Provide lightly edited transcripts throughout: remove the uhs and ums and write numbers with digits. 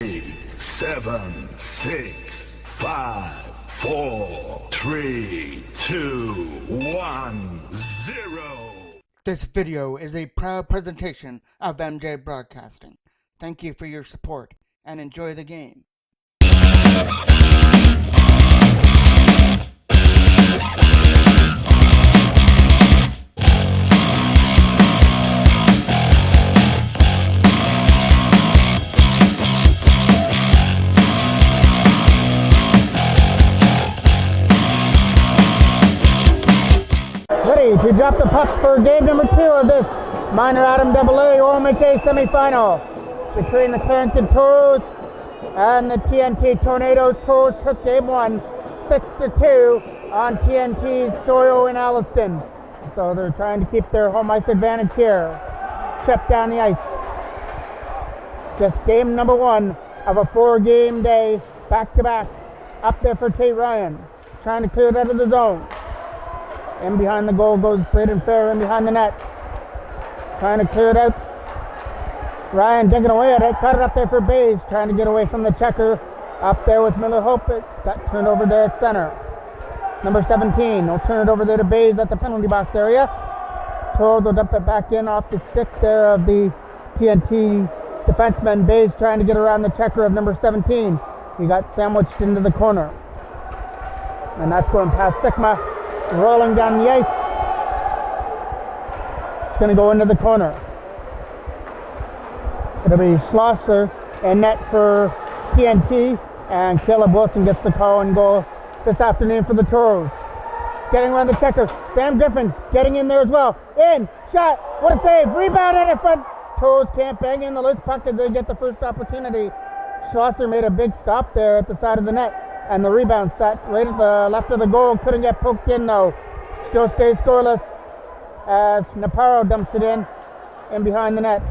8, 7, 6, 5, 4, 3, 2, 1, 0. This video is a proud presentation of MJ Broadcasting. Thank you for your support and enjoy the game. Ready to drop the puck for game number 2 of this minor Adam AA OMHA semifinal between the Carrington Toros and the TNT Tornadoes. Toros took game 1 6-2 on TNT's soil in Alliston. So they're trying to keep their home ice advantage here. Trip down the ice. Just game number 1 of a 4-game day, back-to-back. Up there for Tate Ryan, trying to clear it out of the zone. In behind the goal goes Braden Fair, in behind the net. Trying to clear it out. Ryan digging away at it, cut it up there for Bays, trying to get away from the checker. Up there with Miller Hope, it got turned over there at center. Number 17 will turn it over there to Bays at the penalty box area. Toros will dump it back in off the stick there of the TNT defenseman. Bays trying to get around the checker of number 17. He got sandwiched into the corner. And that's going past Sigma. Rolling down the ice. It's going to go into the corner. It'll be Schlosser and net for TNT, and Caleb Wilson gets the call and goal this afternoon for the Toros. Getting around the checker. Sam Griffin getting in there as well. In, shot, what a save, rebound in front. Toros can't bang in the loose puck as they get the first opportunity. Schlosser made a big stop there at the side of the net. And the rebound set right at the left of the goal. Couldn't get poked in though. Still stays scoreless as Naparo dumps it in behind the net.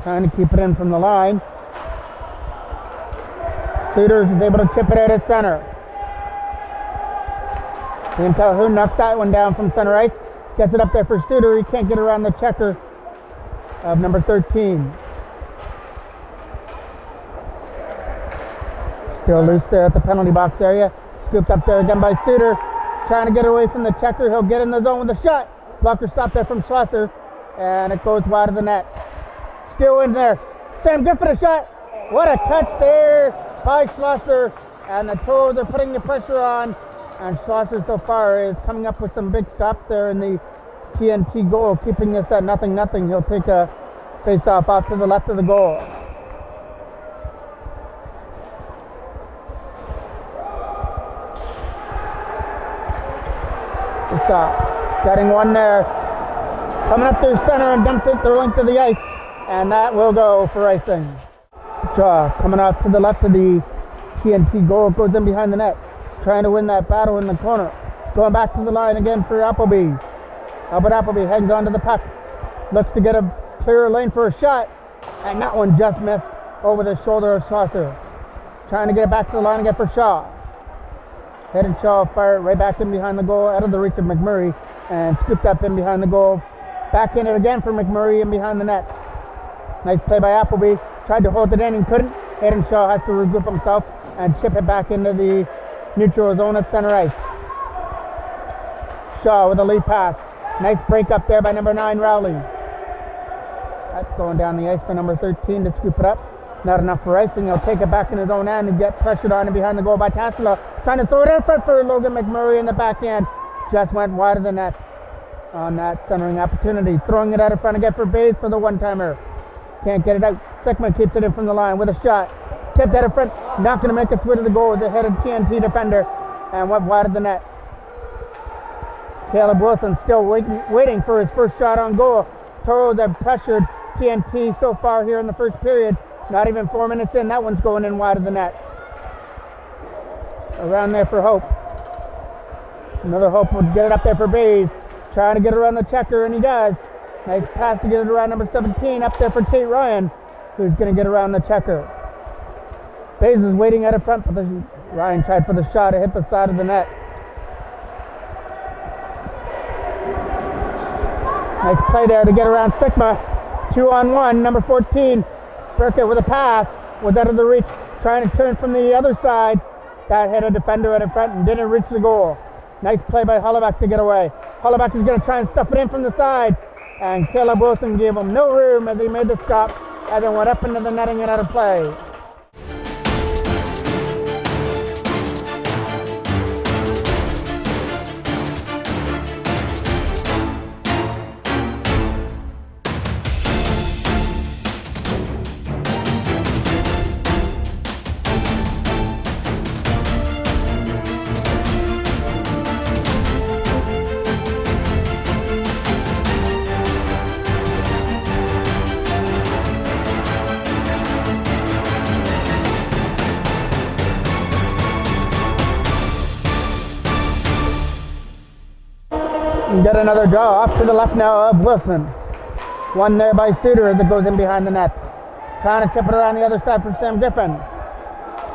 Trying to keep it in from the line. Suitors is able to chip it out at center. Ian Calhoun knocks that one down from center ice. Gets it up there for Suter. He can't get around the checker of number 13. Still loose there at the penalty box area. Scooped up there again by Suter. Trying to get away from the checker. He'll get in the zone with a shot. Blocker stop there from Schlosser. And it goes wide of the net. Still in there. Sam Griffin a shot. What a catch there by Schlosser. And the Toros are putting the pressure on. And Schlosser so far is coming up with some big stops there in the TNT goal. Keeping this at 0-0. He'll take a face-off off to the left of the goal. Getting one there, coming up through center and dumps it the length of the ice, and that will go for icing. Shaw coming off to the left of the TNT goal, goes in behind the net, trying to win that battle in the corner. Going back to the line again for Appleby. Albert Appleby hangs onto the puck, looks to get a clear lane for a shot, and that one just missed over the shoulder of Schlosser. Trying to get it back to the line again for Shaw. Head and Shaw fire it right back in behind the goal, out of the reach of McMurray, and scooped up in behind the goal. Back in it again for McMurray in behind the net. Nice play by Appleby. Tried to hold it in and couldn't. Hayden Shaw has to regroup himself and chip it back into the neutral zone at center ice. Shaw with a lead pass. Nice break up there by number 9, Rowley. That's going down the ice for number 13 to scoop it up. Not enough for icing. He'll take it back in his own end and get pressured on and behind the goal by Tassila. Trying to throw it in front for Logan McMurray in the backhand. Just went wide of the net on that centering opportunity. Throwing it out in front again for Bays for the one-timer. Can't get it out. Sickman keeps it in from the line with a shot. Tipped out in front. Not going to make its way to the goal with the headed TNT defender. And went wide of the net. Caleb Wilson still waiting for his first shot on goal. Toros have pressured TNT so far here in the first period. Not even 4 minutes in, that one's going in wide of the net. Around there for Hope. Another Hope would get it up there for Bays. Trying to get around the checker, and he does. Nice pass to get it around number 17, up there for Tate Ryan, who's going to get around the checker. Bays is waiting out in front, but Ryan tried for the shot. It hit the side of the net. Nice play there to get around Sigma. 2-on-1, number 14. Burkett with a pass was out of the reach, trying to turn from the other side. That hit a defender right in front and didn't reach the goal. Nice play by Hollaback to get away. Hollaback is going to try and stuff it in from the side, and Caleb Wilson gave him no room as he made the stop and then went up into the netting and out of play. Get another draw off to the left now of Wilson. One there by Suter as it goes in behind the net. Trying to tip it around the other side for Sam Griffin.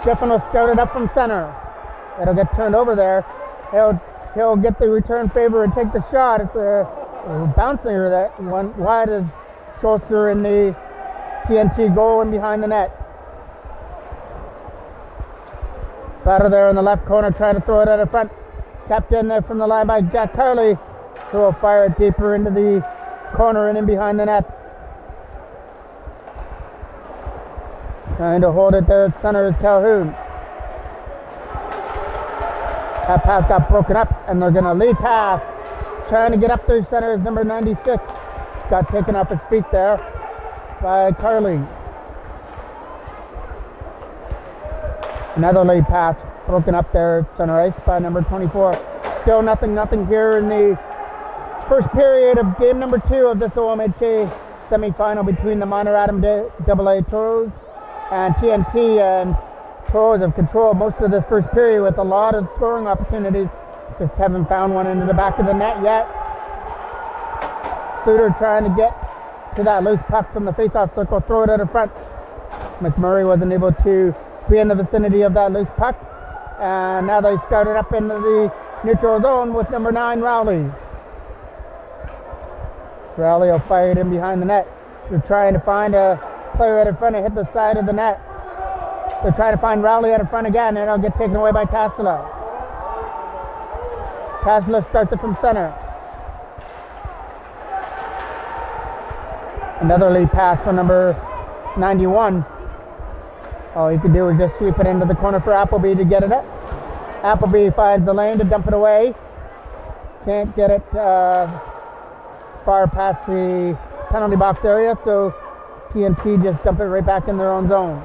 Griffin will scout it up from center. It'll get turned over there. He'll get the return favor and take the shot. It's a bouncing or that one wide as Schultzer in the TNT goal and behind the net. Batter there in the left corner trying to throw it out of front. Kept in there from the line by Jack Carley, who will fire it deeper into the corner and in behind the net. Trying to hold it there at center is Calhoun. That pass got broken up and they're going to lead pass. Trying to get up there center is number 96. Got taken off his feet there by Carley. Another lead pass broken up there at center ice by number 24. Still nothing here in the first period of game number 2 of this OMHA semi-final between the minor Adam AA Toros and TNT, and Toros have controlled most of this first period with a lot of scoring opportunities. Just haven't found one into the back of the net yet. Suter trying to get to that loose puck from the face-off circle, throw it out of front. McMurray wasn't able to be in the vicinity of that loose puck, and now they started up into the neutral zone with number 9 Rowley. Rowley will fire it in behind the net. They're trying to find a player out in front and hit the side of the net. They're trying to find Rowley out in front again, and it'll get taken away by Castela. Castela starts it from center. Another lead pass for number 91. All he could do is just sweep it into the corner for Appleby to get it up. Appleby finds the lane to dump it away. Can't get it far past the penalty box area, so TNT just dump it right back in their own zone.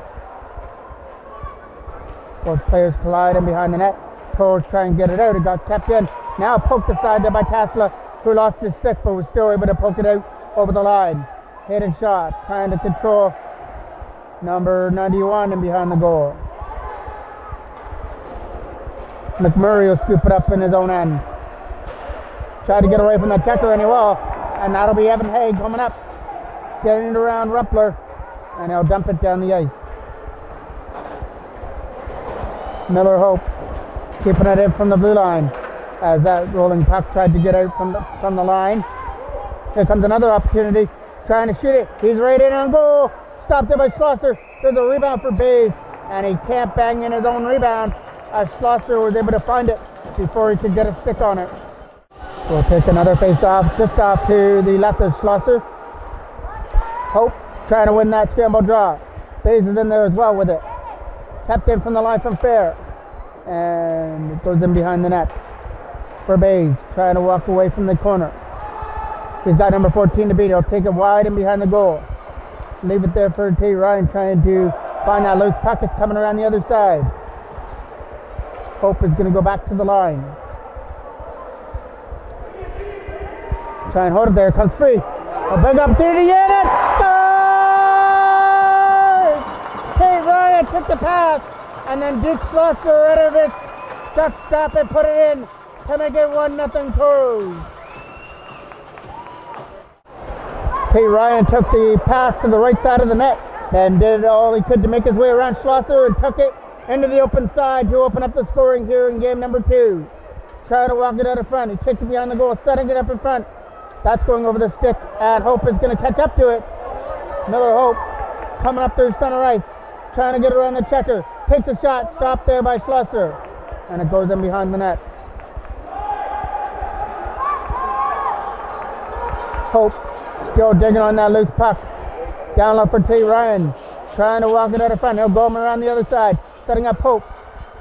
Both players collide in behind the net. Toros try and get it out. It got kept in. Now poked aside there by Castela, who lost his stick but was still able to poke it out over the line. Hidden shot, trying to control number 91 and behind the goal. McMurray will scoop it up in his own end. Try to get away from that checker and he will. And that'll be Evan Haig coming up. Getting it around Ruppler. And he'll dump it down the ice. Miller Hope keeping it in from the blue line. As that rolling puck tried to get out from the line. Here comes another opportunity. Trying to shoot it. He's right in on goal. Stopped it by Schlosser. There's a rebound for Bays. And he can't bang in his own rebound, as Schlosser was able to find it before he could get a stick on it. We'll take another face-off, just off to the left of Schlosser. Hope trying to win that scramble draw. Bays is in there as well with it. Kept in from the line from Fair. And it goes in behind the net for Bays, trying to walk away from the corner. He's got number 14 to beat. He'll take it wide and behind the goal. Leave it there for T. Ryan trying to find that loose puck. It's coming around the other side. Hope is going to go back to the line. Try and hold it there. Comes free. A big opportunity in it. Scores! Tate Ryan took the pass. And then Duke Schlosser out of it. Just stop and put it in to make it 1-0 Toros. Tate Ryan took the pass to the right side of the net and did all he could to make his way around Schlosser and took it into the open side to open up the scoring here in game number 2. Trying to walk it out of front. He kicked it behind the goal, setting it up in front. That's going over the stick, and Hope is going to catch up to it. Miller Hope coming up through center ice, trying to get around the checker. Takes a shot, stopped there by Schlosser, and it goes in behind the net. Hope still digging on that loose puck. Down low for T. Ryan, trying to walk it out of front. He'll go him around the other side, setting up Hope.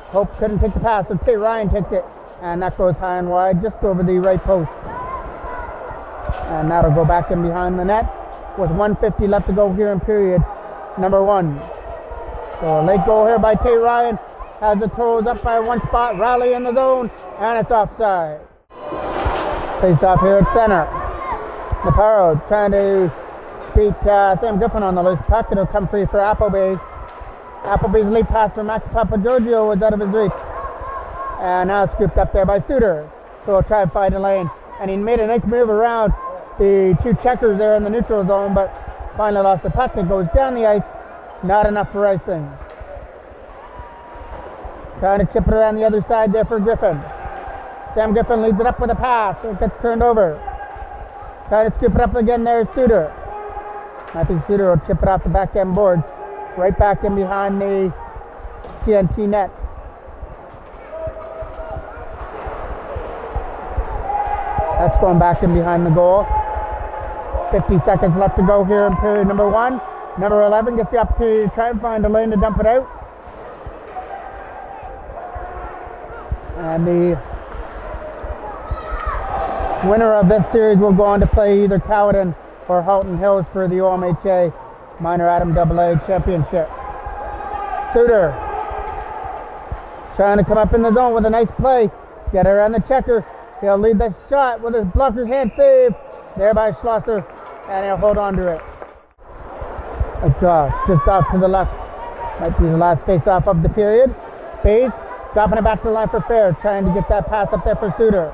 Hope couldn't take the pass, so T. Ryan takes it, and that goes high and wide, just over the right post. And that'll go back in behind the net with 1:50 left to go here in period number 1. So a late goal here by T. Ryan. Has the Toros up by 1 spot. Rally in the zone, and it's offside. Face off here at center. Navarro trying to beat Sam Griffin on the loose puck. It'll come free for Appleby. Appleby's lead pass for Max Papagiorgio was out of his reach. And now scooped up there by Suter. So he'll try to find a lane. And he made a nice move around the 2 checkers there in the neutral zone, but finally lost the puck. It goes down the ice. Not enough for icing. Trying to chip it around the other side there for Griffin. Sam Griffin leads it up with a pass. It gets turned over. Trying to scoop it up again there is Suter. I think Suter will chip it off the back end boards. Right back in behind the TNT net. That's going back in behind the goal. 50 seconds left to go here in period number 1. Number 11 gets the opportunity to try and find a lane to dump it out. And the winner of this series will go on to play either Cowden or Halton Hills for the OMHA Minor Atom AA Championship. Suter trying to come up in the zone with a nice play. Get around the checker. He'll lead the shot with his blocker's hand save there by Schlosser, and he'll hold on to it. A draw just off to the left. Might be the last face-off of the period. Bays dropping it back to the line for Fair, trying to get that pass up there for Suter.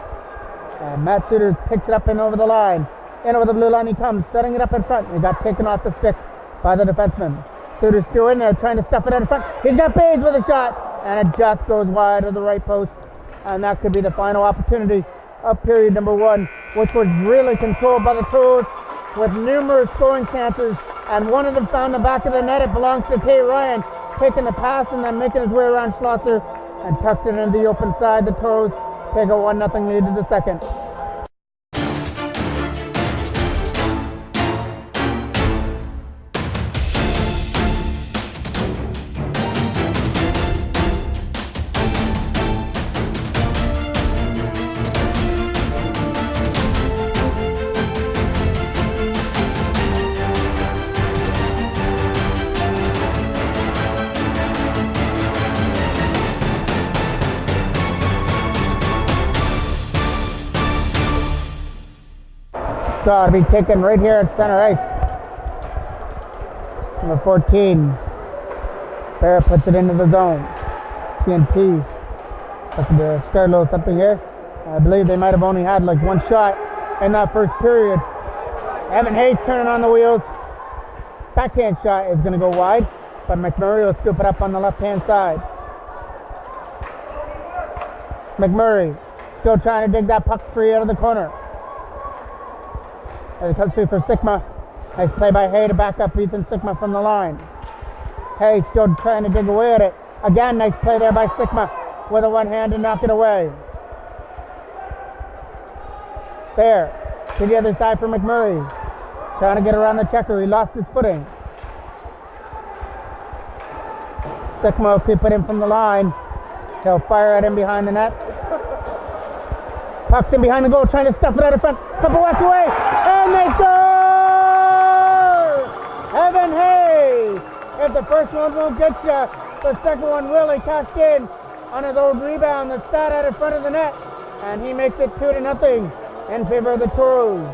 And Matt Suter picks it up and over the line. In over the blue line he comes, setting it up in front. He got taken off the stick by the defenseman. Suter's still in there, trying to stuff it out in front. He's got Bays with a shot, and it just goes wide of the right post. And that could be the final opportunity of period number 1, which was really controlled by the Toros with numerous scoring chances, and one of them found the back of the net. It belongs to T. Ryan, taking the pass and then making his way around Schlosser and tucked it into the open side. The Toros take a 1-0 lead to the second. So it'll be taken right here at center ice. Number 14. Barrett puts it into the zone. TNT. That's the start a little something here. I believe they might have only had like 1 shot in that first period. Evan Hayes turning on the wheels. Backhand shot is going to go wide, but McMurray will scoop it up on the left-hand side. McMurray still trying to dig that puck free out of the corner. As it comes through for Sigma. Nice play by Hay to back up Ethan Sigma from the line. Hay still trying to dig away at it. Again, nice play there by Sigma with a one hand to knock it away. Fair to the other side for McMurray. Trying to get around the checker. He lost his footing. Sigma will keep it in from the line. He'll fire at him behind the net. Puck's in behind the goal, trying to stuff it out in front. Couple left away, and they score! Evan Hayes. If the first one won't get you, the second one really cashed in on his old rebound that sat out in front of the net, and he makes it 2-0 in favor of the Toros.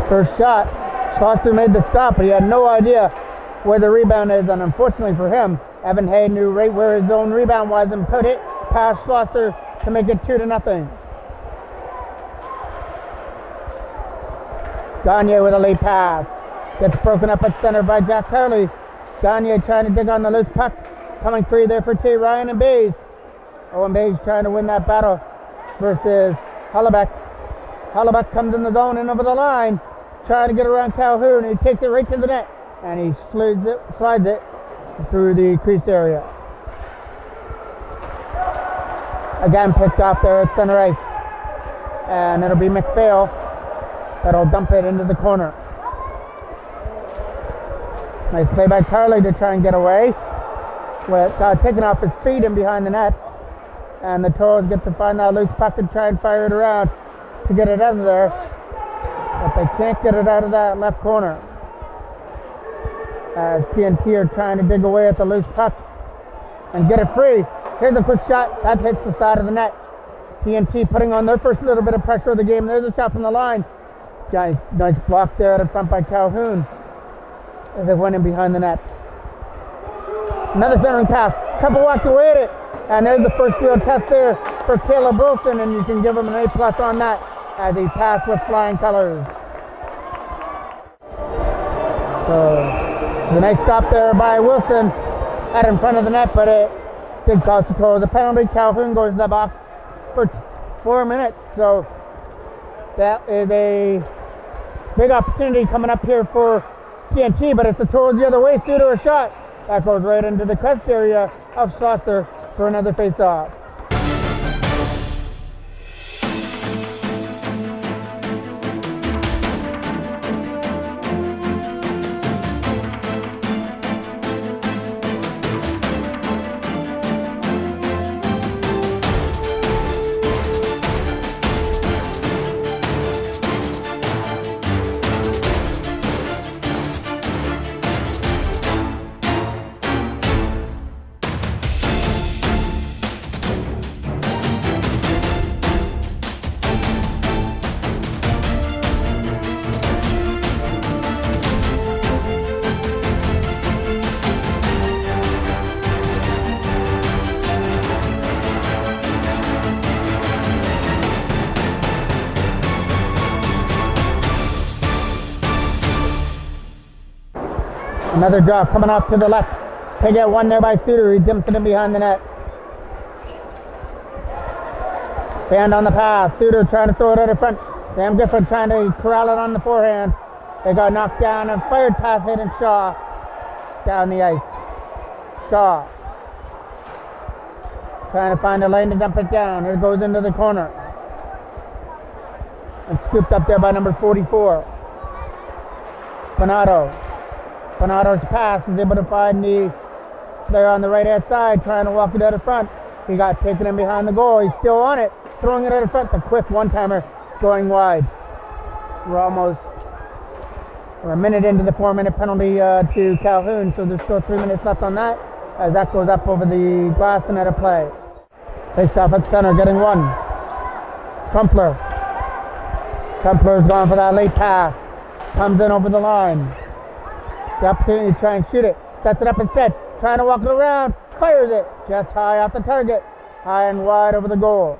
First shot, Schlosser made the stop, but he had no idea where the rebound is, and unfortunately for him, Evan Hayes knew right where his own rebound was and put it past Schlosser to make it 2-0. Gagne with a late pass. Gets broken up at center by Jack Hurley. Gagne trying to dig on the loose puck. Coming free there for T. Ryan and Bays. Owen Bays trying to win that battle versus Hollebeck. Hollebeck comes in the zone and over the line. Trying to get around Calhoun. He takes it right to the net. and he slides it through the crease area. Again, picked off there at center ice. And it'll be McPhail that'll dump it into the corner. Nice play by Carly to try and get away. With taking off his feet and behind the net. And the Toros get to find that loose puck and try and fire it around to get it out of there. But they can't get it out of that left corner. As TNT are trying to dig away at the loose puck and get it free. Here's a quick shot. That hits the side of the net. TNT putting on their first little bit of pressure of the game. There's a shot from the line. Nice block there out in front by Calhoun as they went in behind the net. Another centering pass. Couple walks away at it. And there's the first real test there for Caleb Wilson, and you can give him an A+ on that as he passed with flying colors. So, the nice stop there by Wilson out in front of the net, but it did cause the Toros a penalty. Calhoun goes to the box for 4 minutes, so that is a big opportunity coming up here for TNT, but it's the Toros the other way. Suter a shot. That goes right into the crest area of Schlosser for another face-off. Another draw coming off to the left. They get one there by Suter. He dumps it in behind the net. Band on the pass. Suter trying to throw it out in front. Sam Gifford trying to corral it on the forehand. They got knocked down and fired pass hitting Shaw down the ice. Shaw trying to find a lane to dump it down. It goes into the corner. And scooped up there by number 44. Panato's pass is able to find the player on the right hand side trying to walk it out in front. He got taken in behind the goal. He's still on it, throwing it out in front. The quick one-timer going wide. We're a minute into the 4-minute penalty to Calhoun, so there's still 3 minutes left on that as that goes up over the glass and out of play. Face off at center, getting one. Trumpler's gone for that late pass. Comes in over the line. The opportunity to try and shoot it. Sets it up instead. Trying to walk it around. Fires it just high off the target. High and wide over the goal.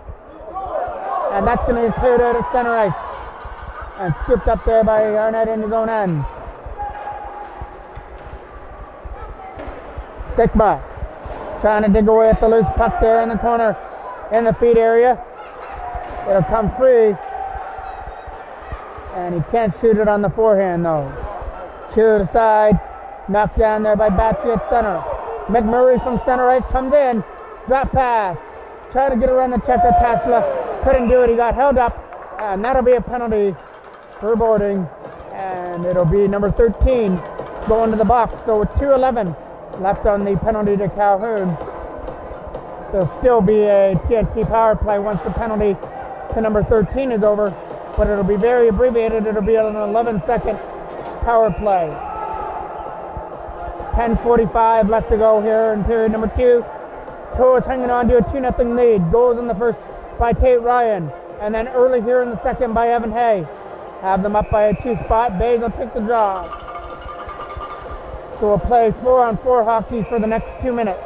And that's going to be cleared out at center ice. And scooped up there by Arnett in his own end. Sigma trying to dig away at the loose puck there in the corner in the feed area. It'll come free. And he can't shoot it on the forehand though. To the side, knocked down there by Batchy at center. McMurray from center ice comes in, drop pass, trying to get around the checker. Tasla couldn't do it. He got held up, and that'll be a penalty for boarding, and it'll be number 13 going to the box. So with 2:11 left on the penalty to Calhoun, there'll still be a TNT power play once the penalty to number 13 is over, but it'll be very abbreviated. It'll be an 11-second power play. 10:45 left to go here in period number 2. Toros hanging on to a 2-0 lead. Goals in the first by Tate Ryan, and then early here in the second by Evan Hay. Have them up by a 2 spot. Bays will take the draw. So we'll play 4-on-4 hockey for the next 2 minutes.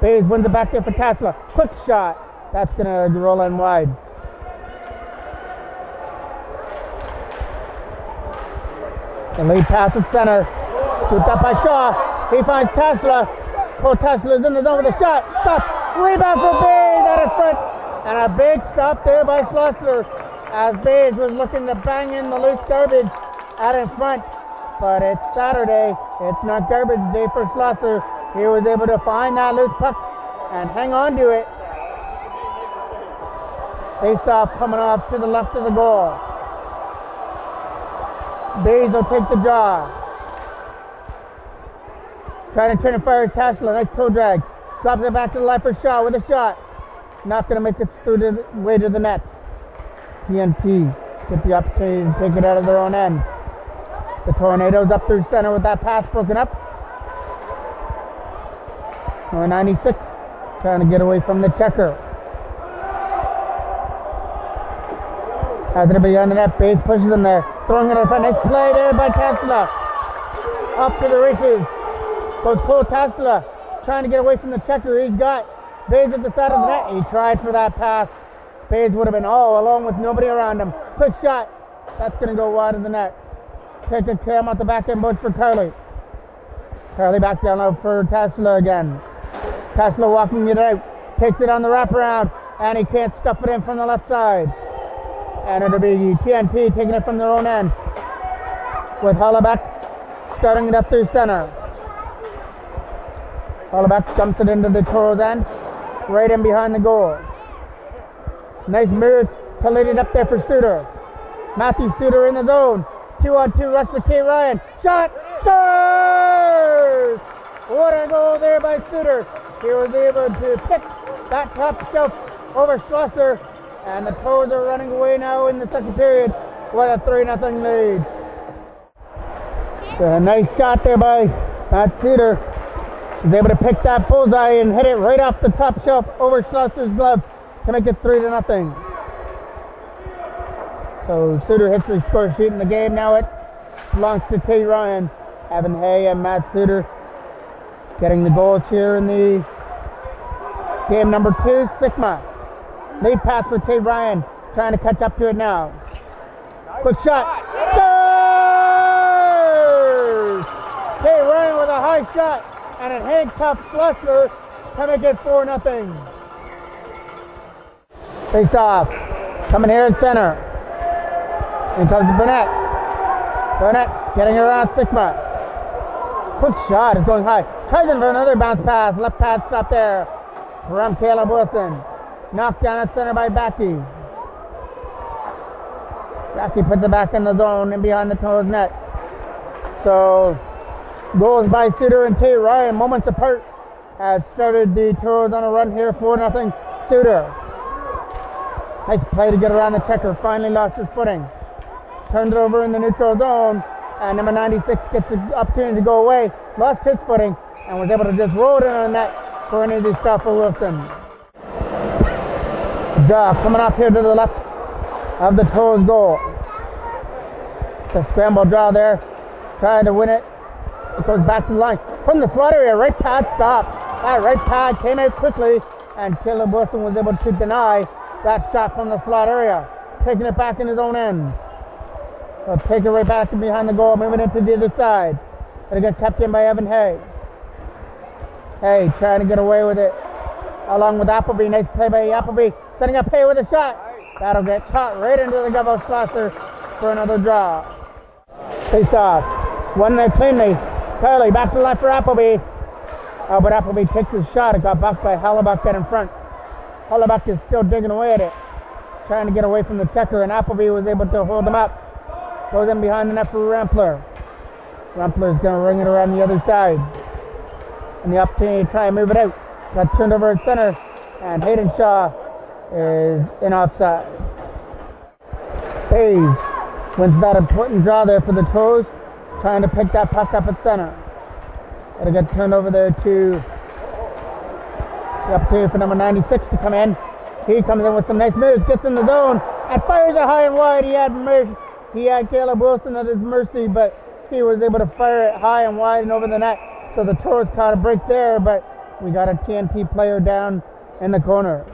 Bays wins it back there for Tasla. Quick shot. That's going to roll in wide. The lead pass at center. Scooped up by Shaw. He finds Tesla. Cole Tesla's in the zone with a shot. Stop. Rebound for Bays out in front. And a big stop there by Schlosser as Bays was looking to bang in the loose garbage out in front. but it's Saturday. It's not garbage day for Schlosser. He was able to find that loose puck and hang on to it. Face-off coming off to the left of the goal. Bays will take the draw. Trying to turn and fire Tasla. Nice toe drag. Drops it back to the line for Shaw with a shot. Not going to make it through the way to the net. TNT get the opportunity to take it out of their own end. The Tornadoes up through center with that pass broken up. Number 96 trying to get away from the checker. Has it beyond the net. Bates pushes him there. Throwing it up. Nice play there by Tasla. Up to the races. Goes Cole Tasla. Trying to get away from the checker. He's got Bates at the side of the net. He tried for that pass. Bates would have been all alone with nobody around him. Quick shot. That's going to go wide of the net. Take a cam out the back end board for Carly. Carly back down low for Tasla again. Tasla walking it out. Takes it on the wraparound. And he can't stuff it in from the left side. And it'll be TNT taking it from their own end. With Hollaback starting it up through center. Hollaback dumps it into the Toros end. Right in behind the goal. Nice move to lead it up there for Suter. Matthew Suter in the zone. 2-on-2 rush for K. Ryan. Shot! Scores! What a goal there by Suter. He was able to pick that top shelf over Schlosser. And the Toros are running away now in the second period with a 3-0 lead. So a nice shot there by Matt Suter. He's able to pick that bullseye and hit it right off the top shelf over Schlosser's glove to make it 3-0. So Suter hits the score sheet in the game. Now it belongs to Tate Ryan. Evan Hay and Matt Suter getting the goals here in the game number 2. Sigma. Lead pass for Tate Ryan. Trying to catch up to it now. Quick shot. Scores! Tate Ryan with a high shot. And it handcuffs Schlosser to make it 4-0. Face off. Coming here in center. In comes Burnett. Burnett getting around Sigma. Quick shot is going high. Tries in for another bounce pass. Left pad stop there from Caleb Wilson. Knocked down at center by Backy. Backy puts it back in the zone and behind the Toros net. So goals by Suter and Tate Ryan, moments apart, has started the Toros on a run here, 4-0. Suter. Nice play to get around the checker. Finally lost his footing. Turned it over in the neutral zone. And number 96 gets the opportunity to go away. Lost his footing and was able to just roll it in the net for an easy stop for Wilson. Draw coming up here to the left of the Toros goal. The scramble draw there. Trying to win it. It goes back to the line. From the slot area, right pad stop. That right pad came out quickly and Caleb Wilson was able to deny that shot from the slot area. Taking it back in his own end. So take it right back to behind the goal, moving it to the other side. But it gets kept in by Evan Hay. Hay trying to get away with it. Along with Appleby. Nice play by Appleby. Setting up Hay with a shot. That'll get caught right into the glove of Schlosser for another draw. Face off. One there cleanly. Curley back to the left for Appleby. Oh, but Appleby takes his shot. It got blocked by Hollaback in front. Hollaback is still digging away at it. Trying to get away from the checker, and Appleby was able to hold him up. Goes in behind the net for Rampler. Rampler's going to ring it around the other side. And the opportunity to try and move it out. Got turned over at center, and Hayden Shaw is in offside. Hayes wins that important draw there for the Toros, trying to pick that puck up at center. It'll get turned over there to the opportunity for number 96 to come in. He comes in with some nice moves, gets in the zone, and fires it high and wide. He had Caleb Wilson at his mercy, but he was able to fire it high and wide and over the net. So the Toros caught a break there, but we got a TNT player down in the corner.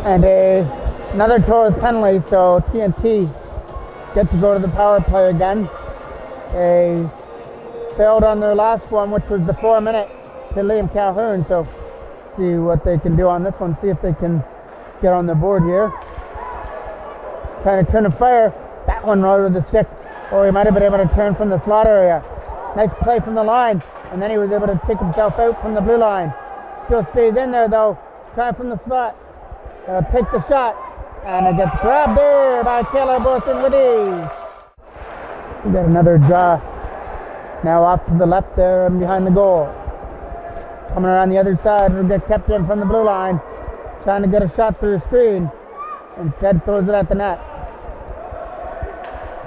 And another Toros penalty, so TNT get to go to the power play again. They failed on their last one, which was the 4-minute to Liam Calhoun, so see what they can do on this one, see if they can get on the board here. Trying to turn and fire. That one right with the stick. Or he might have been able to turn from the slot area. Nice play from the line. And then he was able to take himself out from the blue line. Still stays in there though. Trying from the slot. Takes the shot. And it gets grabbed there by Taylor Wilson with ease. We got another draw. Now off to the left there and behind the goal. Coming around the other side. Will get kept in from the blue line. Trying to get a shot through the screen. Instead throws it at the net.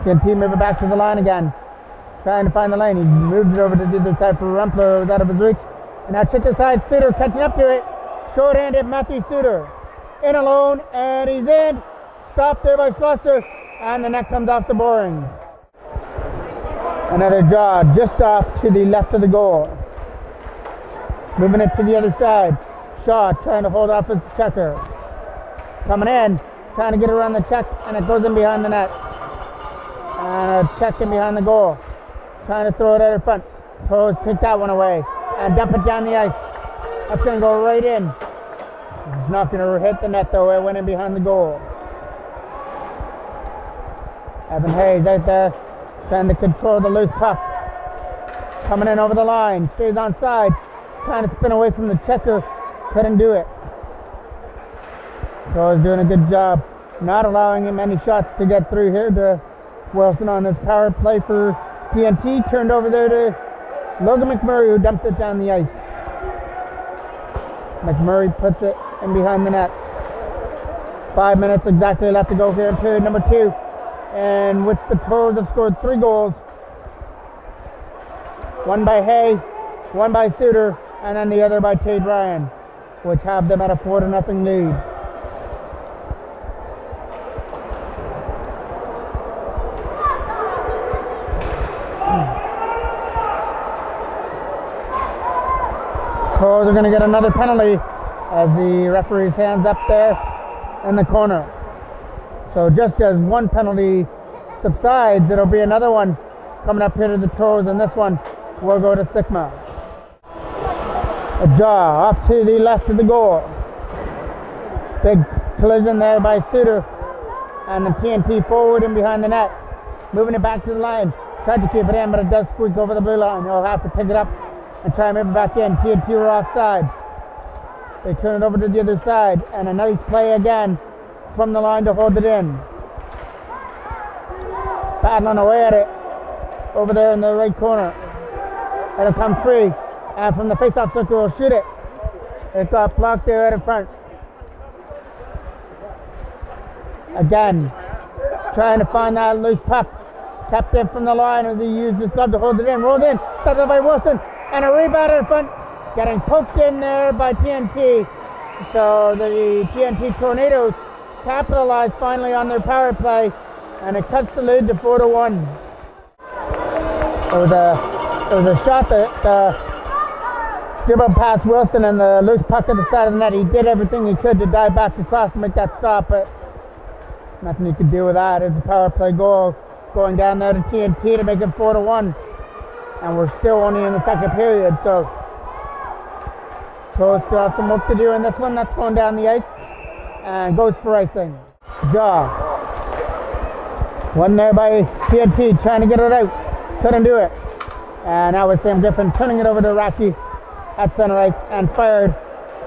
TNT move it back to the line again. Trying to find the lane. He moves it over to the other side for Rumpler. It was out of his reach. And now check the side. Suter catching up to it. Short-handed Matthew Suter. In alone. And he's in. Stopped there by Schlosser. And the net comes off the boring. Another draw just off to the left of the goal. Moving it to the other side. Shaw trying to hold off his checker. Coming in. Trying to get around the check. And it goes in behind the net. And a check in behind the goal. Trying to throw it out in front. Toros pick that one away. And dump it down the ice. That's going to go right in. It's not going to hit the net though. It went in behind the goal. Evan Hayes out there. Trying to control the loose puck. Coming in over the line. Stays on side. Trying to spin away from the checker. Couldn't do it. Toros doing a good job. Not allowing him any shots to get through here to Wilson on this power play for TNT. Turned over there to Logan McMurray, who dumps it down the ice. McMurray puts it in behind the net. 5 minutes exactly left to go here in period number 2, in which the Toros have scored 3 goals. One by Hay, one by Suter, and then the other by Tate Ryan, which have them at a 4-0 lead. Toros are going to get another penalty as the referee's hands up there in the corner. So just as one penalty subsides, it'll be another one coming up here to the Toros, and this one will go to Sigma. A draw off to the left of the goal. Big collision there by Suter, and the TNT forward and behind the net. Moving it back to the line. Tried to keep it in, but it does squeak over the blue line. He'll have to pick it up and try and move it back in. TNT are offside. They turn it over to the other side, and a nice play again from the line to hold it in. Battling away at it over there in the right corner. It'll come free, and from the face-off circle, will shoot it. It got blocked there right in front. Again, trying to find that loose puck. Kept in from the line as he used his glove to hold it in. Rolled in, stopped up by Wilson, and a rebound in front. Getting poked in there by TNT. So the TNT Tornadoes capitalize finally on their power play, and it cuts the lead to 4-1. It was a shot that dribbled past Wilson and the loose puck at the side of the net. He did everything he could to dive back across to make that stop, but nothing he could do with that. It's a power play goal going down there to TNT to make it 4-1. And we're still only in the second period, so Toros still have some work to do in this one. That's going down the ice and goes for icing. Jaw. One there by TNT trying to get it out. Couldn't do it. And that was Sam Griffin turning it over to Rocky at center ice and fired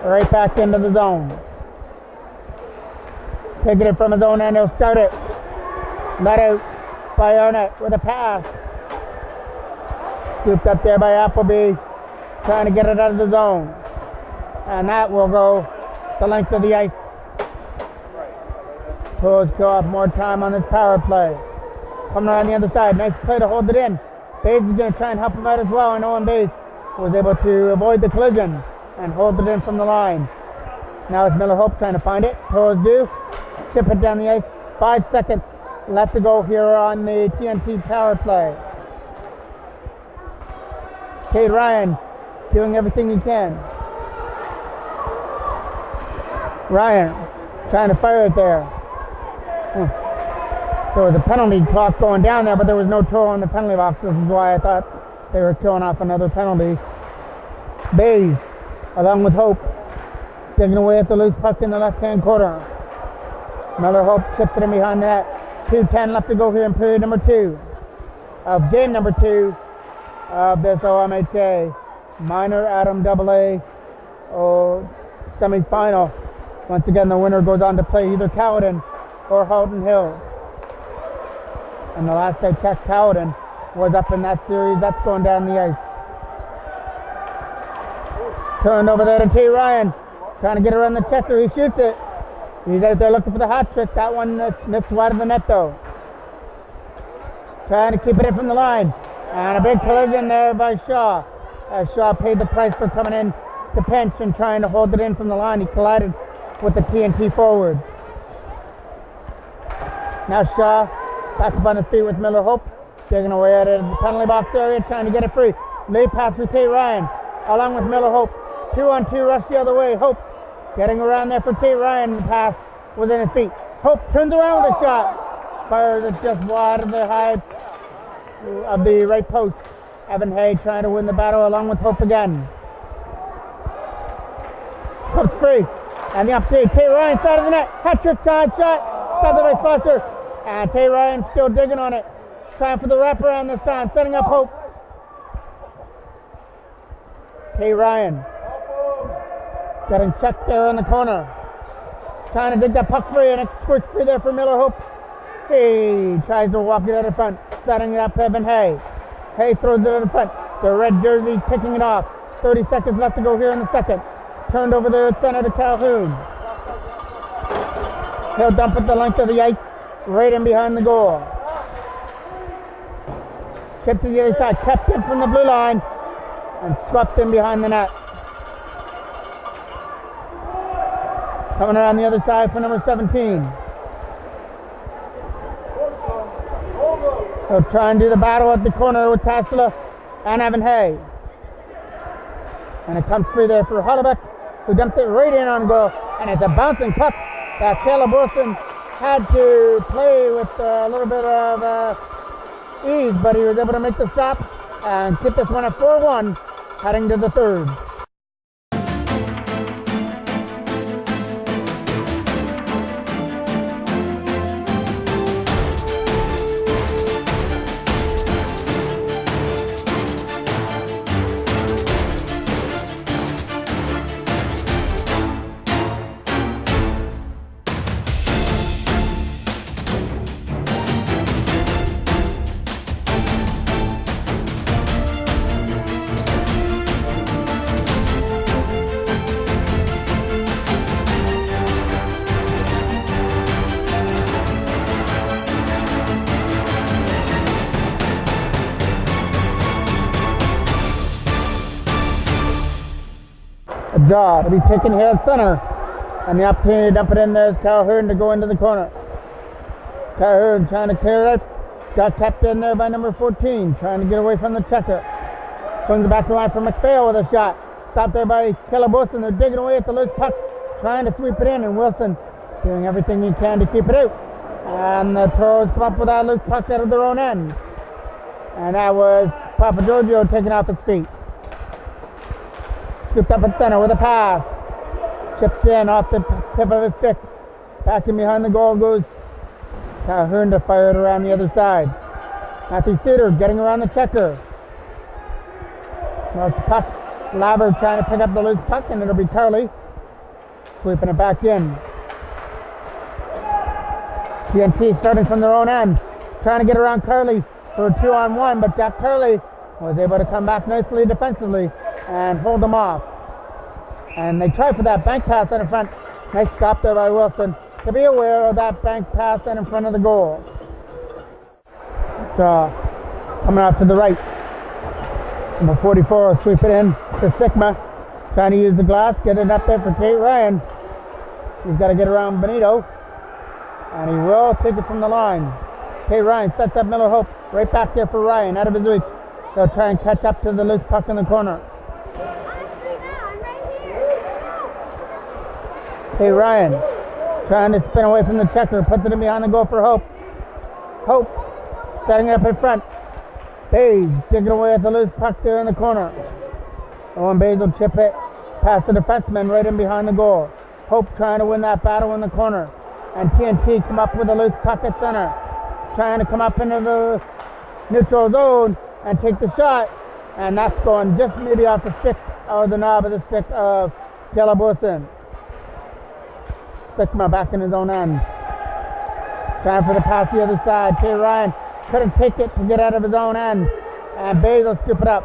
right back into the zone. Taking it from his own end, he'll start it. Let out by Arnott with a pass. Scooped up there by Appleby, trying to get it out of the zone. And that will go the length of the ice. Toros go off more time on this power play. Coming around the other side, nice play to hold it in. Bays is going to try and help him out as well, and Owen Bays was able to avoid the collision and hold it in from the line. Now it's Miller Hope trying to find it. Toros do. Chip it down the ice. 5 seconds left to go here on the TNT power play. Tate Ryan doing everything he can. Ryan trying to fire it there. There was a penalty clock going down there, but there was no toe on the penalty box. This is why I thought they were killing off another penalty. Bays, along with Hope, digging away at the loose puck in the left-hand corner. Miller Hope chips it in behind the net. 2:10 left to go here in period number 2 of game number 2 of this OMHA Minor Atom AA semi-final. Once again, the winner goes on to play either Cowden or Halton Hills. And the last I checked, Cowden was up in that series. That's going down the ice. Turned over there to T. Ryan, trying to get around the checker. He shoots it. He's out there looking for the hat trick. That one missed wide of the net, though. Trying to keep it in from the line. And a big collision there by Shaw. As Shaw paid the price for coming in to pinch and trying to hold it in from the line. He collided with the TNT forward. Now Shaw back up on his feet with Miller Hope, digging away at it in the penalty box area, trying to get it free. Late pass for T. Ryan, along with Miller Hope. 2-on-2 rush the other way. Hope getting around there for T. Ryan. The pass within his feet. Hope turns around with a shot. Fires it just wide of the high of the right post. Evan Hay trying to win the battle along with Hope again. Hope's free. And the opportunity, T. Ryan side of the net. Hat-trick side shot. Stopped by Foster. And T. Ryan still digging on it. Trying for the wraparound this time. Setting up Hope. T. Ryan getting checked there in the corner. Trying to dig that puck free, and it squirts free there for Miller Hope. He tries to walk it out of front. Setting it up to Evan Hay. Hay throws it out of front. The red jersey kicking it off. 30 seconds left to go here in the second. Turned over there at center to Calhoun. He'll dump it the length of the ice, right in behind the goal. Chip to the other side, kept in from the blue line, and swept in behind the net. Coming around the other side for number 17. He'll try and do the battle at the corner with Tassila and Evan Hay. And it comes free there for Hollebeck, who dumps it right in on goal. And it's a bouncing puck that Caleb Wilson had to play with a little bit of ease, but he was able to make the stop and keep this one at 4-1, heading to the third. Draw to be taken here at center, and the opportunity to dump it in there is Calhoun to go into the corner. Calhoun trying to clear it, got kept in there by number 14, trying to get away from the checker. Swings it back to the line for McPhail with a shot. Stopped there by Caleb Wilson. They're digging away at the loose puck, trying to sweep it in, and Wilson doing everything he can to keep it out. And the Toros come up with that loose puck out of their own end. And that was Papa Giorgio taking off his feet. Scooped up at center with a pass. Chipped in off the tip of his stick. Back in behind the goal goes Calhoun to fire it around the other side. Matthew Cedar getting around the checker. Well, it's puck. Laver trying to pick up the loose puck, and it'll be Carly sweeping it back in. TNT starting from their own end. Trying to get around Carly for a 2-on-1, but Jack Carly was able to come back nicely defensively and hold them off. And they try for that bank pass out in front. Nice stop there by Wilson to be aware of that bank pass out in front of the goal. So coming off to the right. Number 44 will sweep it in to Sigma. Trying to use the glass, get it up there for Tate Ryan. He's got to get around Benito. And he will take it from the line. Tate Ryan sets up Miller Hope right back there for Ryan, out of his reach. They'll try and catch up to the loose puck in the corner. Hey Ryan trying to spin away from the checker, puts it in behind the goal for Hope. Hope setting it up in front. Bays digging away at the loose puck there in the corner. Owen Bays will chip it past the defenseman right in behind the goal. Hope trying to win that battle in the corner. And TNT come up with a loose puck at center. Trying to come up into the neutral zone and take the shot. And that's going just maybe off the stick or the knob of the stick of Caleb Wilson. Sigma back in his own end. Trying for the pass the other side. Tay Ryan couldn't take it to get out of his own end. And Bays will scoop it up.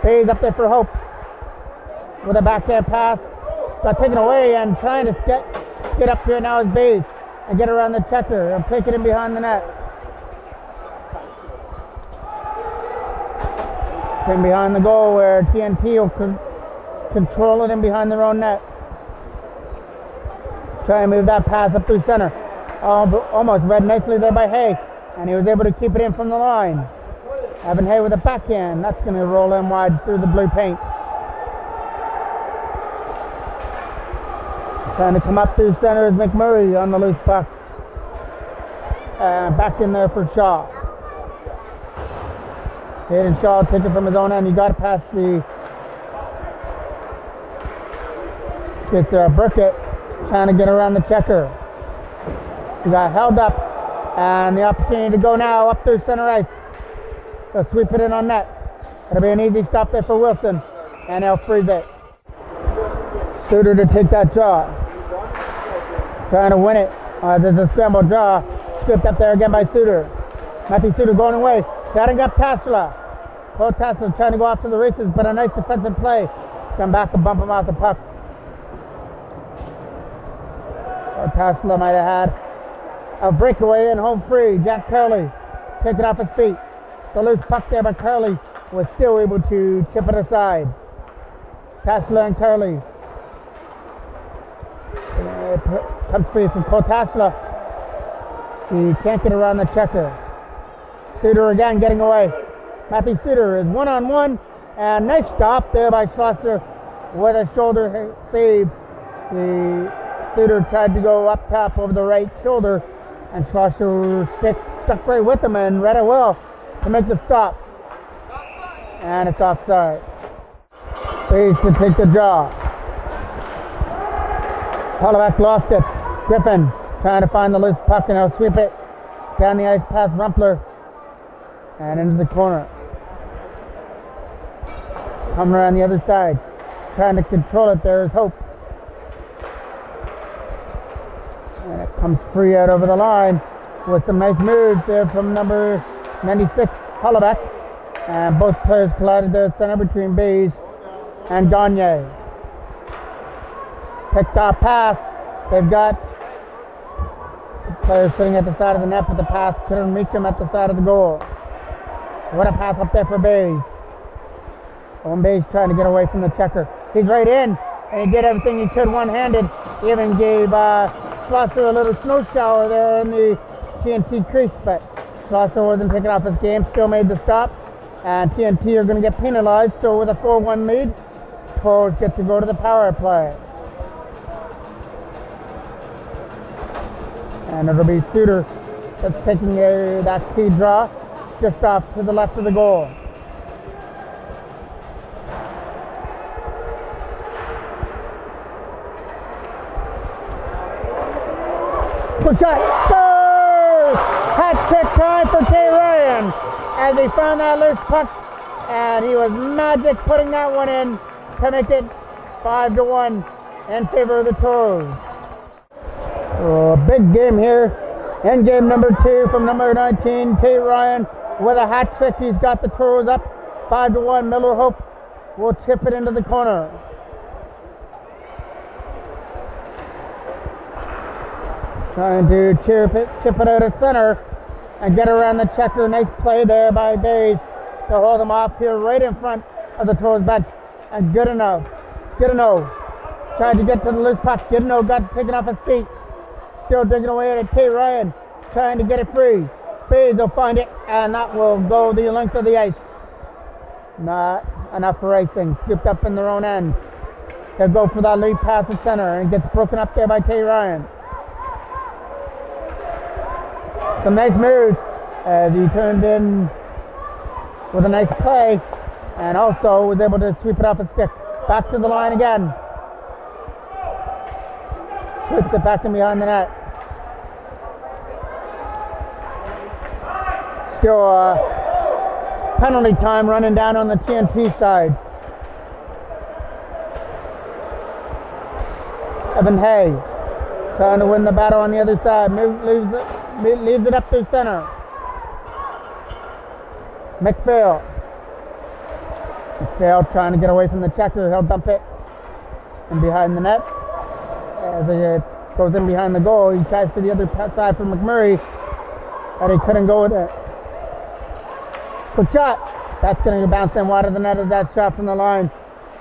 Bays up there for Hope. With a backhand pass. Got taken away and trying to get up here now is Bays. And get around the checker and take it in behind the net. It's in behind the goal where TNT will control it in behind their own net. Try and move that pass up through center. Almost read nicely there by Hay. And he was able to keep it in from the line. Evan Hay with a backhand. That's going to roll in wide through the blue paint. Trying to come up through center is McMurray on the loose puck. Back in there for Shaw. Hayden Shaw takes it from his own end. He got it past the... Gets Burkett trying to get around the checker. He got held up. And the opportunity to go now up through center ice. So sweep it in on net. It'll be an easy stop there for Wilson. And he'll freeze it. Suter to take that draw. Trying to win it. There's a scramble draw. Scooped up there again by Suter. Matthew Suter going away. Setting up Tassler. Cole Tassler trying to go off to the races, but a nice defensive play. Come back and bump him off the puck. Tassler might have had a breakaway and home free. Jack Curley takes it off his feet. The loose puck there, but Curley was still able to chip it aside. Tassler and Curley. Comes free from Cole Tassler. He can't get around the checker. Suter again getting away. Matthew Suter is one-on-one. And nice stop there by Schlosser with a shoulder save. The Suter tried to go up top over the right shoulder. And Schlosser stuck right with him and read it well to make the stop. And it's offside. Bays to take the draw. Holloway lost it. Griffin trying to find the loose puck and he'll sweep it down the ice past Rumpler and into the corner. Coming around the other side. Trying to control it. There is Hope. And it comes free out over the line with some nice moves there from number 96, Holloway. And both players collided there at center between Bays and Gagne. Picked off pass. They've got players sitting at the side of the net, but the pass couldn't reach him at the side of the goal. What a pass up there for Bays. Owen Bays trying to get away from the checker. He's right in, and he did everything he could one-handed. He even gave Schlosser a little snow shower there in the TNT crease, but Schlosser wasn't taking off his game, still made the stop. And TNT are going to get penalized, so with a 4-1 lead, Toros get to go to the power play. And it'll be Suter that's taking that key draw just off to the left of the goal. Good shot. Score! Hat trick time for Tay Ryan as he found that loose puck, and he was magic putting that one in to make it 5-1 in favor of the Toros. Big game here. End game number 2 from number 19, Tay Ryan with a hat trick. He's got the Toros up 5-1. Miller Hope will chip it into the corner. Trying to chip it out at center and get around the checker. Nice play there by Bays to hold him off here right in front of the Toros bench. And Goodenough tried to get to the loose puck. Goodenough got taken off his feet. Still digging away at Tay Ryan, trying to get it free. Bays will find it, and that will go the length of the ice. Not enough for icing. Scooped up in their own end. He'll go for that lead pass at center and gets broken up there by Tay Ryan. Some nice moves as he turned in with a nice play and also was able to sweep it off his stick. Back to the line again. Sweeps it back in behind the net. Still penalty time running down on the TNT side. Evan Hay trying to win the battle on the other side. Leaves it up through center. McPhail trying to get away from the checker. He'll dump it in behind the net. As it goes in behind the goal, he tries to the other side for McMurray, but he couldn't go with it. Quick shot. That's going to bounce in wide of the net as that shot from the line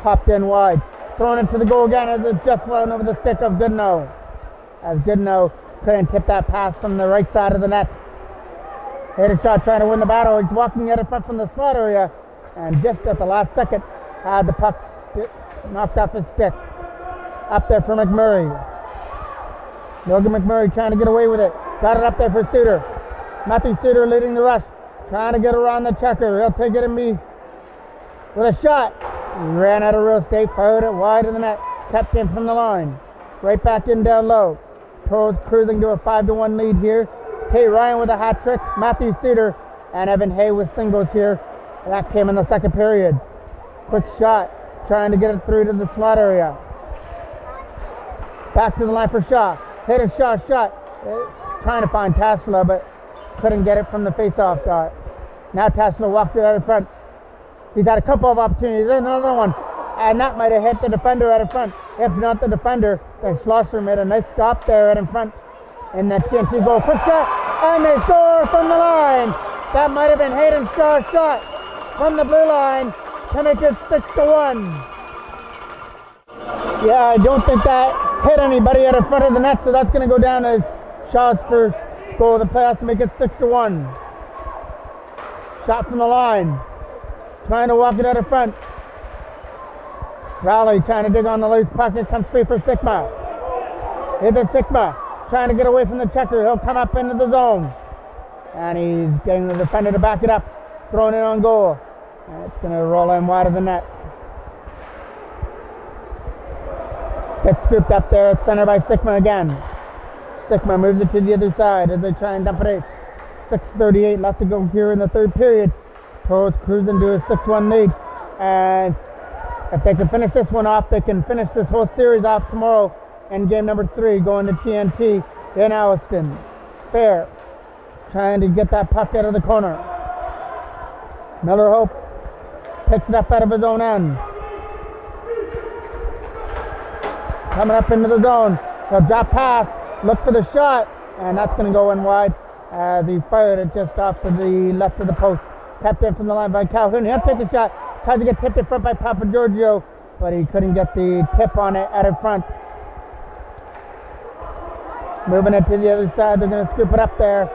popped in wide. Thrown into the goal again as it's just flown over the stick of Goodnow. As Goodnow couldn't tip that pass from the right side of the net. Hit a shot trying to win the battle. He's walking out in front from the slot area and just at the last second had the puck knocked off his stick. Up there for McMurray. Logan McMurray trying to get away with it. Got it up there for Suter. Matthew Suter leading the rush. Trying to get around the checker. He'll take it and be with a shot. He ran out of real estate, fired it wide of the net. Kept in from the line. Right back in down low. Toros cruising to a 5-1 lead here. Tay Ryan with a hat trick. Matthew Suter and Evan Hay with singles here. And that came in the second period. Quick shot. Trying to get it through to the slot area. Back to the line for Shaw. Hit a shot. Trying to find Tashla, but couldn't get it from the face-off shot. Now Tashla walked it out in front. He's had a couple of opportunities. There's another one. And that might have hit the defender out in front. If not the defender, then Schlosser made a nice stop there out in front. And that TNT goal. Quick shot. And they score from the line. That might have been Hayden Shaw's shot from the blue line to make it 6-1. Yeah, I don't think that hit anybody out in front of the net, so that's going to go down as Shaw's first goal of the playoffs to make it 6-1. Shot from the line. Trying to walk it out in front. Rowley trying to dig on the loose puck. It comes free for Sigma. Hit it Sigma. Trying to get away from the checker. He'll come up into the zone. And he's getting the defender to back it up. Throwing it on goal. And it's going to roll in wide of the net. Gets scooped up there at center by Sigma again. Sigma moves it to the other side as they try and dump it out. 6:38 left to go here in the third period. Toros cruising to a 6-1 lead. And if they can finish this one off, they can finish this whole series off tomorrow in game number 3, going to TNT in Alliston. Fair trying to get that puck out of the corner. Miller Hope picks it up out of his own end. Coming up into the zone. He'll drop pass, look for the shot, and that's going to go in wide as he fired it just off to the left of the post. Tapped in from the line by Calhoun. He'll take the shot. Tries to get tipped in front by Papa Giorgio, but he couldn't get the tip on it out in front. Moving it to the other side. They're going to scoop it up there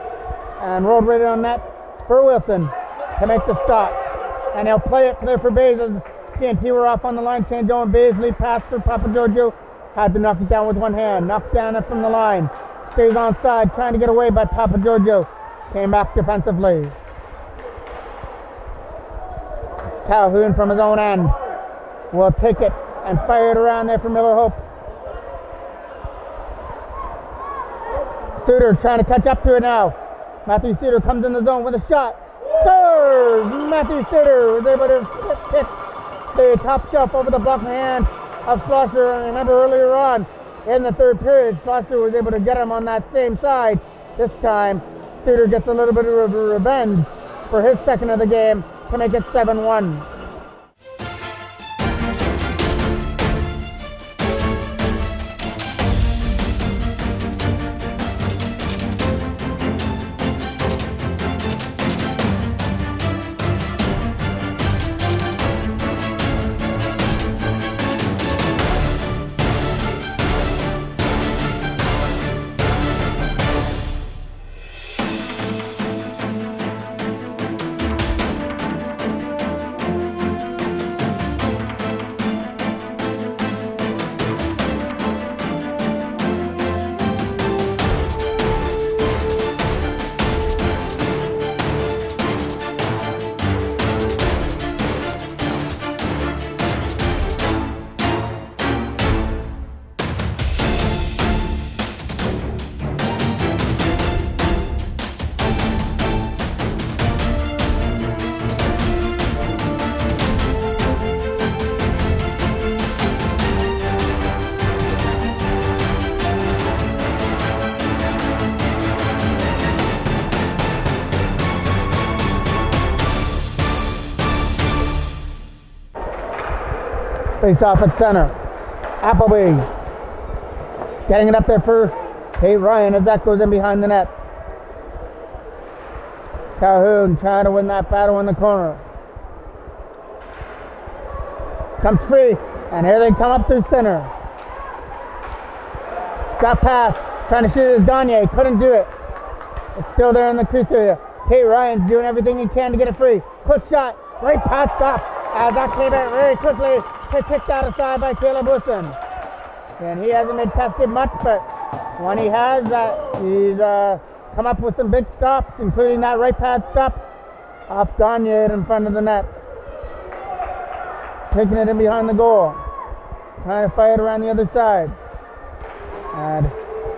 and roll right on net for Wilson to make the stop. And he'll play it clear for Bays as TNT were off on the line. Change on Bays. Lead pass for Papa Giorgio. Had to knock it down with one hand. Knocked down it from the line. Stays onside, trying to get away by Papa Giorgio. Came back defensively. Calhoun from his own end will take it and fire it around there for Miller Hope. Suter trying to catch up to it now. Matthew Suter comes in the zone with a shot. Scores! Matthew Suter was able to hit the top shelf over the block hand of Schlosser. And remember earlier on in the third period, Schlosser was able to get him on that same side. This time, Suter gets a little bit of revenge for his second of the game to make it 7-1. Face off at center. Appleby getting it up there for Tate Ryan as that goes in behind the net. Calhoun trying to win that battle in the corner. Comes free, and here they come up through center. Got past, trying to shoot it as Gagne, couldn't do it. It's still there in the crease area. Tate Ryan's doing everything he can to get it free. Quick shot, right past stop, as that came out very quickly. Kicked out aside by Caleb Wilson. And he hasn't been tested much, but when he has, he's come up with some big stops, including that right pad stop off Gagne in front of the net. Taking it in behind the goal. Trying to fight it around the other side. And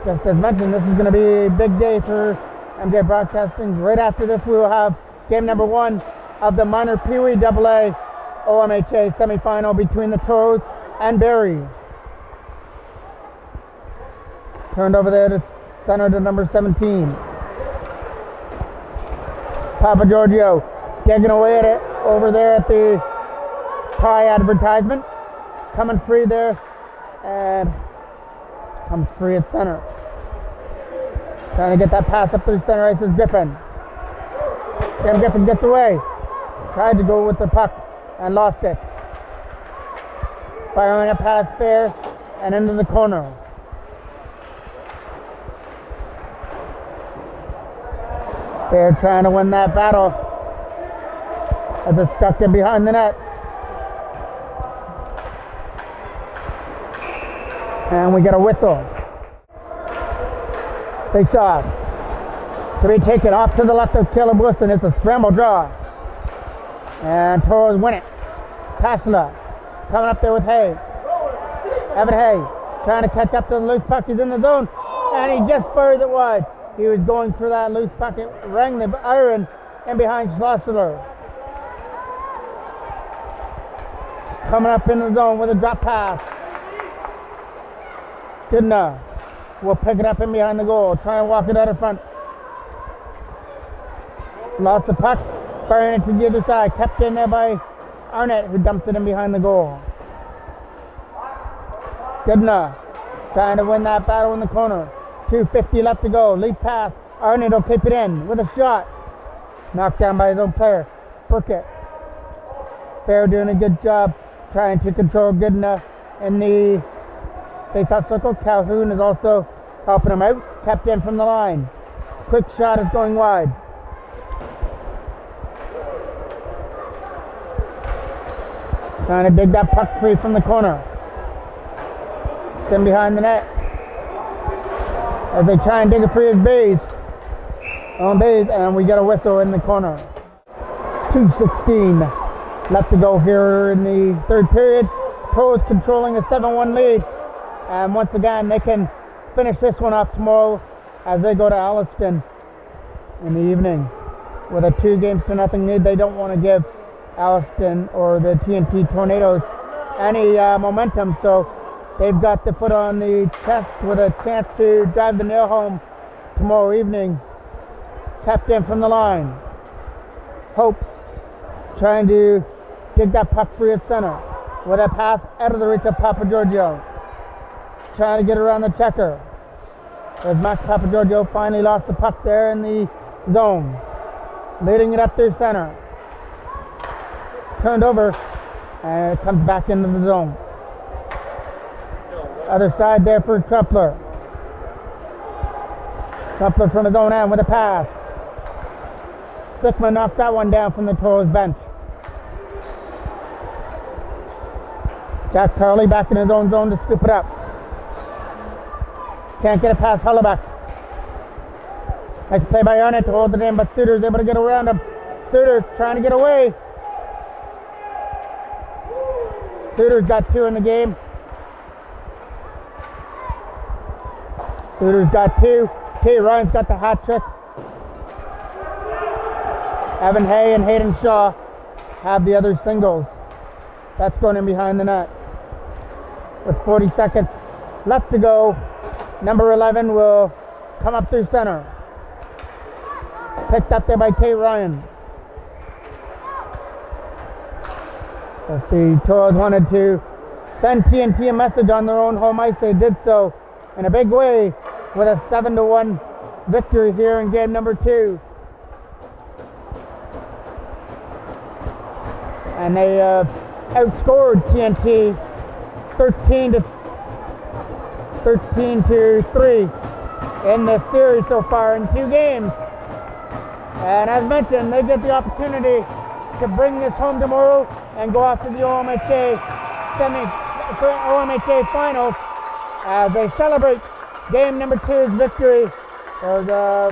just as mentioned, this is going to be a big day for MJ Broadcasting. Right after this, we will have game number 1 of the minor Pee Wee AA OMHA semifinal between the Toros and Barrie. Turned over there to center to number 17. Papa Giorgio digging away at it over there at the pie advertisement. Coming free there and comes free at center. Trying to get that pass up through center ice is Griffin. Sam Griffin gets away. Tried to go with the puck and lost it. Firing a pass fair and into the corner. They're trying to win that battle as it's stuck in behind the net. And we get a whistle. Face off. To be taken off to the left of Caleb Wilson. It's a scramble draw. And Toros win it. Pashala coming up there with Hay. Evan Hay trying to catch up to the loose puck. He's in the zone. And he just fires it wide. He was going for that loose puck. It rang the iron in behind Schlosser. Coming up in the zone with a drop pass. Good enough. We'll pick it up in behind the goal. Try and walk it out of front. Lost the puck. Firing it to the other side. Kept in there by Arnett, who dumps it in behind the goal. Good enough. Trying to win that battle in the corner. 2:50 left to go. Lead pass. Arnett will keep it in with a shot. Knocked down by his own player. Burkett. Fair doing a good job trying to control good enough in the face-off circle. Calhoun is also helping him out. Kept in from the line. Quick shot is going wide. Trying to dig that puck free from the corner. It's in behind the net. As they try and dig it free as Bays. On Bays, and we get a whistle in the corner. 2:16 left to go here in the third period. Toros controlling a 7-1 lead. And once again, they can finish this one off tomorrow as they go to Alliston in the evening. With a 2-0 lead, they don't want to give Alliston or the TNT Tornadoes any momentum, so they've got the foot on the chest with a chance to drive the nail home tomorrow evening. Tapped in from the line. Hope trying to dig that puck free at center with a pass out of the reach of Papa Giorgio. Trying to get around the checker. As Max Papa Giorgio finally lost the puck there in the zone. Leading it up through center. Turned over and it comes back into the zone. Other side there for Trumpler. Trumpler from his own end with a pass. Sickman knocks that one down from the Toros bench. Jack Carley back in his own zone to scoop it up. Can't get it past Hullebuck. Nice play by Arnett to hold it in, but Suter's able to get around him. Suter trying to get away. Suter's got 2 in the game. Suter's got 2. Tate Ryan's got the hat trick. Evan Hay and Hayden Shaw have the other singles. That's going in behind the net. With 40 seconds left to go, number 11 will come up through center. Picked up there by Tate Ryan. If the Toros wanted to send TNT a message on their own home ice. They did so in a big way with a 7-1 victory here in game number 2. And they outscored TNT 13 to 3 in this series so far in 2 games. And as mentioned, they get the opportunity to bring this home tomorrow and go after the OMHA finals as they celebrate game number 2's victory, or the